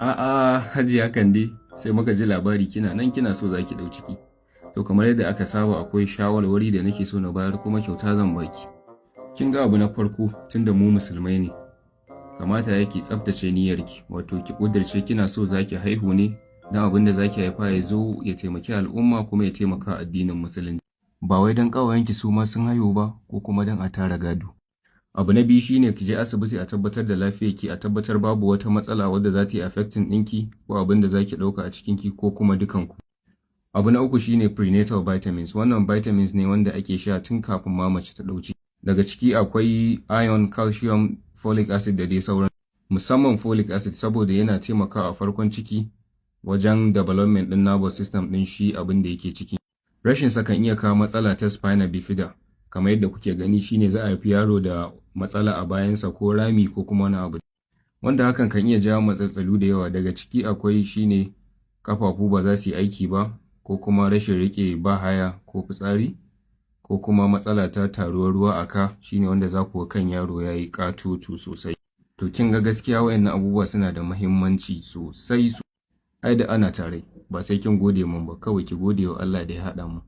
A'a, Hajiya Kande, sai muka ji labari kina nan kina so za ki ɗau ciki. To kamar yadda aka saba akwai shawarwari da nake so na bayar kuma kyauta zan baki. Kin ga abu na farko tunda mu musulmai ne, kamata yake tsaftace niyyarki, wato ki ƙudurce kina so za ki haihu ne don abin da za ki haifa ya zo ya taimaki al'umma kuma ya taimaka addinin musulunci. Ba wai don ƙawayenki su ma sun haihu ba ko kuma don a tara gado. Abu na biyu shine ki je asibiti a tabbatar da lafiyarki, a tabbatar babu wata matsala wadda za ta yi affecting ɗinki ko abin da za ki ɗauka a cikinki ko kuma dukanku. Abu na uku shine prenatal vitamins. Wannan vitamins ne wanda ake sha tun kafin ma mace ta ɗauki. Daga ciki akwai iron, calcium, folic acid da dai sauran. Musamman folic acid saboda yana taimakawa a farkon ciki wajen development ɗin nervous system ɗin shi abin da yake ciki. Rashin sa kan iya kawo matsala ta spina bifida. Kamar yadda kuke gani shine za a haifi yaro da matsala a bayansa ko rami ko kuma wani abu, wanda hakan kan iya jawo matsatsalu da yawa. Daga ciki akwai shine kafafu ba za su yi aiki ba ko kuma rashin riƙe bahaya ko fitsari ko kuma matsala ta taruwar ruwa a ka, shine wanda za ku ga kan yaro ya yi ƙatoto sosai. To kin ga gaskiya wayannan abubuwa suna da muhimmanci sosai. Ai da ana tare ba sai kin gode mun ba, kawai ki gode wa Allah da ya haɗa mu.